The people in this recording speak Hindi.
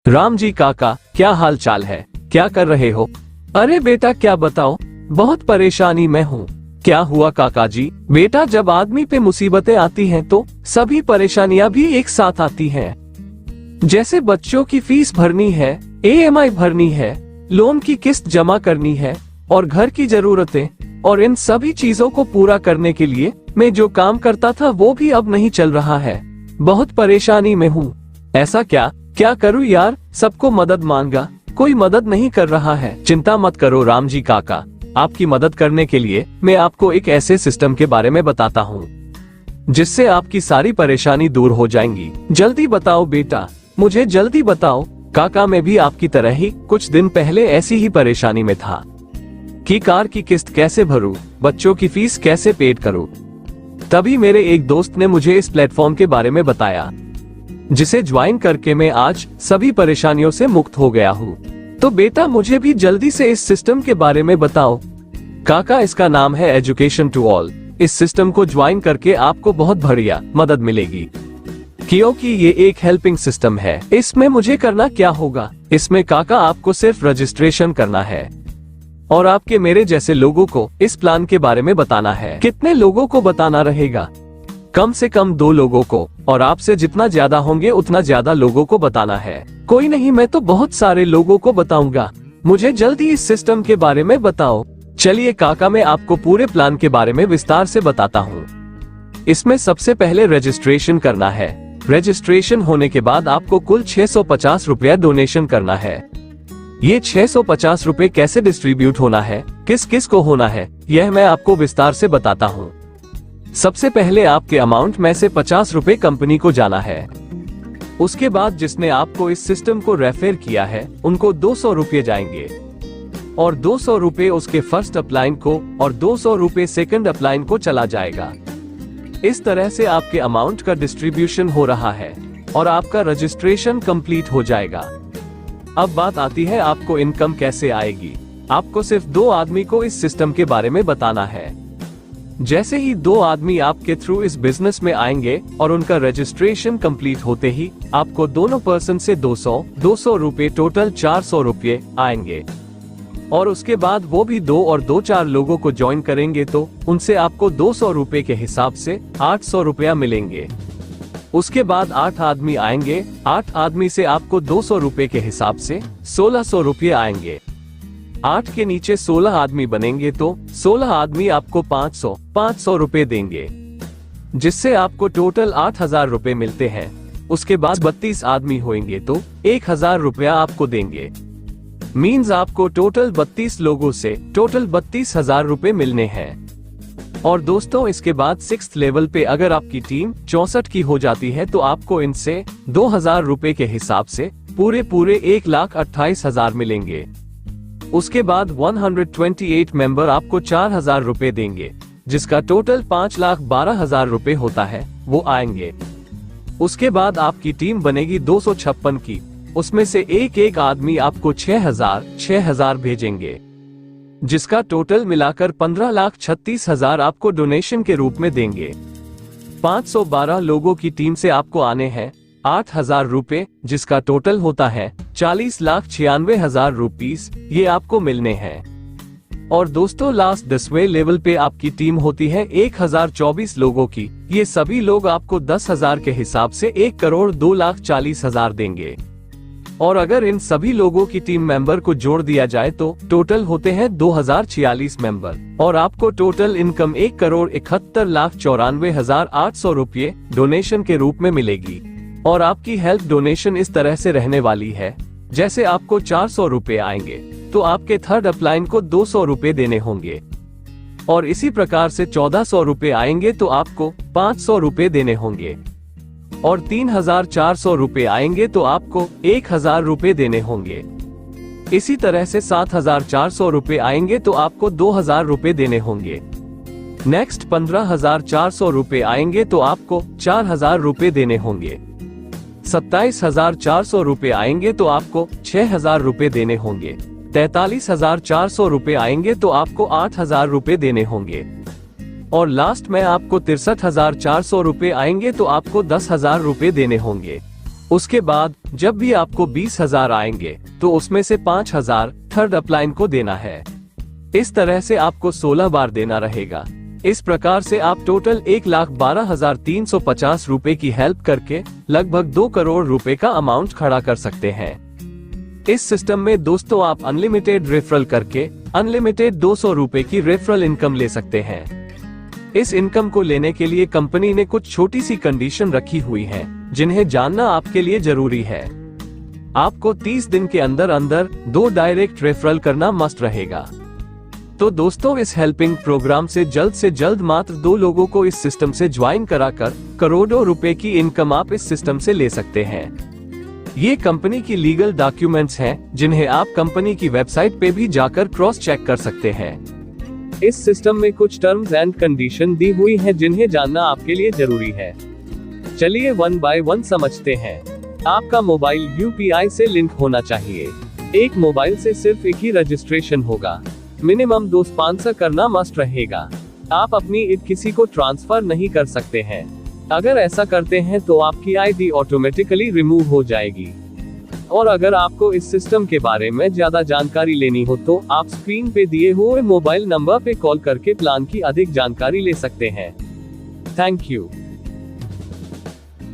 राम जी काका, क्या हाल चाल है? क्या कर रहे हो? अरे बेटा क्या बताओ, बहुत परेशानी में हूँ। क्या हुआ काका जी? बेटा जब आदमी पे मुसीबतें आती हैं तो सभी परेशानियां भी एक साथ आती हैं। जैसे बच्चों की फीस भरनी है, EMI भरनी है, लोन की किस्त जमा करनी है और घर की जरूरतें, और इन सभी चीजों को पूरा करने के लिए मैं जो काम करता था वो भी अब नहीं चल रहा है। बहुत परेशानी में हूँ। ऐसा क्या करूँ यार? सबको मदद मांगा, कोई मदद नहीं कर रहा है। चिंता मत करो राम जी काका, आपकी मदद करने के लिए मैं आपको एक ऐसे सिस्टम के बारे में बताता हूँ जिससे आपकी सारी परेशानी दूर हो जाएंगी। जल्दी बताओ बेटा, मुझे जल्दी बताओ। काका मैं भी आपकी तरह ही कुछ दिन पहले ऐसी ही परेशानी में था कि कार की किस्त कैसे भरूं, बच्चों की फीस कैसे पेड करूं। तभी मेरे एक दोस्त ने मुझे इस प्लेटफॉर्म के बारे में बताया, जिसे ज्वाइन करके मैं आज सभी परेशानियों से मुक्त हो गया हूँ। तो बेटा मुझे भी जल्दी से इस सिस्टम के बारे में बताओ। काका इसका नाम है एजुकेशन टू ऑल। इस सिस्टम को ज्वाइन करके आपको बहुत बढ़िया मदद मिलेगी, क्योंकि ये एक हेल्पिंग सिस्टम है। इसमें मुझे करना क्या होगा? इसमें काका आपको सिर्फ रजिस्ट्रेशन करना है और आपके मेरे जैसे लोगों को इस प्लान के बारे में बताना है। कितने लोगों को बताना रहेगा? कम से कम 2 लोगों को, और आपसे जितना ज्यादा होंगे उतना ज्यादा लोगों को बताना है। कोई नहीं, मैं तो बहुत सारे लोगों को बताऊंगा। मुझे जल्दी इस सिस्टम के बारे में बताओ। चलिए काका मैं आपको पूरे प्लान के बारे में विस्तार से बताता हूँ। इसमें सबसे पहले रजिस्ट्रेशन करना है। रजिस्ट्रेशन होने के बाद आपको कुल 650 रुपया डोनेशन करना है। ये 650 रुपए कैसे डिस्ट्रीब्यूट होना है, किस किस को होना है, यह मैं आपको विस्तार से बताता हूँ। सबसे पहले आपके अमाउंट में से 50 रुपए कंपनी को जाना है। उसके बाद जिसने आपको इस सिस्टम को रेफर किया है उनको 200 रुपए जाएंगे, और 200 रुपए उसके फर्स्ट अपलाइन को और 200 रुपए सेकंड अपलाइन को चला जाएगा। इस तरह से आपके अमाउंट का डिस्ट्रीब्यूशन हो रहा है और आपका रजिस्ट्रेशन कंप्लीट हो जाएगा। अब बात आती है आपको इनकम कैसे आएगी। आपको सिर्फ 2 आदमी को इस सिस्टम के बारे में बताना है। जैसे ही 2 आदमी आपके थ्रू इस बिजनेस में आएंगे और उनका रजिस्ट्रेशन कंप्लीट होते ही आपको दोनों पर्सन से 200 रुपए टोटल 400 रुपए आएंगे, और उसके बाद वो भी 2 और 2-4 लोगों को ज्वाइन करेंगे तो उनसे आपको 200 रुपए के हिसाब से 800 रुपया मिलेंगे। उसके बाद 8 आदमी आएंगे, 8 आदमी से आपको 200 रुपए के हिसाब से 1600 रुपये आएंगे। 8 के नीचे 16 आदमी बनेंगे तो 16 आदमी आपको 500 रुपए देंगे, जिससे आपको टोटल 8000 रुपए मिलते हैं। उसके बाद 32 आदमी होंगे तो 1000 रुपया आपको देंगे। मींस आपको टोटल 32 लोगों से टोटल 32,000 रुपए मिलने हैं। और दोस्तों इसके बाद 6th लेवल पे अगर आपकी टीम 64 की हो जाती है तो आपको इनसे 2000 रुपए के हिसाब से पूरे 1,28,000 मिलेंगे। उसके बाद 128 मेंबर आपको 4000 रुपए देंगे, जिसका टोटल 5,12,000 रुपए होता है, वो आएंगे। उसके बाद आपकी टीम बनेगी 256 की, उसमें से एक आदमी आपको 6,000 भेजेंगे, जिसका टोटल मिलाकर 15,36,000 आपको डोनेशन के रूप में देंगे। 512 लोगों की टीम से आपको आने हैं 8,000 रुपए, जिसका टोटल होता है 40,96,000 रुपीस, ये आपको मिलने हैं। और दोस्तों लास्ट 10वें लेवल पे आपकी टीम होती है 1024 लोगों की। ये सभी लोग आपको 10,000 के हिसाब से 1,02,40,000 देंगे। और अगर इन सभी लोगों की टीम मेंबर को जोड़ दिया जाए तो टोटल होते हैं 2046 मेंबर, और आपको टोटल इनकम 1,71,94,800 रुपये डोनेशन के रूप में मिलेगी। और आपकी हेल्प डोनेशन इस तरह से रहने वाली है, जैसे आपको 400 रुपए आएंगे तो आपके थर्ड अपलाइन को 200 रुपए देने होंगे, और इसी प्रकार से 1400 रुपए आएंगे तो आपको 500 रुपए देने होंगे, और 3,400 रुपए आएंगे तो आपको 1,000 रुपए देने होंगे। इसी तरह से 7,400 रुपए आएंगे तो आपको 2,000 रुपए देने होंगे। नेक्स्ट 15,400 रुपए आएंगे तो आपको 4,000 रुपए देने होंगे। 27,400 रुपए आएंगे तो आपको 6,000 रुपए देने होंगे। 43,400 रुपए आएंगे तो आपको 8,000 रुपए देने होंगे। और लास्ट में आपको 63,400 रुपए आएंगे तो आपको 10,000 रुपए देने होंगे। उसके बाद जब भी आपको 20,000 आएंगे तो उसमें से 5,000 थर्ड अपलाइन को देना है। इस तरह से आपको 16 बार देना रहेगा। इस प्रकार से आप टोटल 1,12,350 रुपए की हेल्प करके लगभग 2 करोड़ रुपए का अमाउंट खड़ा कर सकते हैं। इस सिस्टम में दोस्तों आप अनलिमिटेड रेफरल करके अनलिमिटेड 200 रुपए की रेफरल इनकम ले सकते हैं। इस इनकम को लेने के लिए कंपनी ने कुछ छोटी सी कंडीशन रखी हुई है, जिन्हें जानना आपके लिए जरूरी है। आपको 30 दिन के अंदर अंदर 2 डायरेक्ट रेफरल करना मस्ट रहेगा। तो दोस्तों, इस हेल्पिंग प्रोग्राम से जल्द मात्र 2 लोगों को इस सिस्टम से ज्वाइन कराकर करोड़ों रुपए की इनकम आप इस सिस्टम से ले सकते हैं। ये कंपनी की लीगल डॉक्यूमेंट्स हैं, जिन्हें आप कंपनी की वेबसाइट पे भी जाकर क्रॉस चेक कर सकते हैं। इस सिस्टम में कुछ टर्म्स एंड कंडीशन दी हुई हैं, जिन्हें जानना आपके लिए जरूरी है। चलिए 1 बाय 1 समझते हैं। आपका मोबाइल UPI से लिंक होना चाहिए। एक मोबाइल से सिर्फ एक ही रजिस्ट्रेशन होगा। मिनिमम 2 स्पॉन्सर करना मस्ट रहेगा। आप अपनी ईद किसी को ट्रांसफर नहीं कर सकते हैं। अगर ऐसा करते हैं तो आपकी ID ऑटोमेटिकली रिमूव हो जाएगी। और अगर आपको इस सिस्टम के बारे में ज्यादा जानकारी लेनी हो तो आप स्क्रीन पे दिए हुए मोबाइल नंबर पे कॉल करके प्लान की अधिक जानकारी ले सकते हैं। Thank you.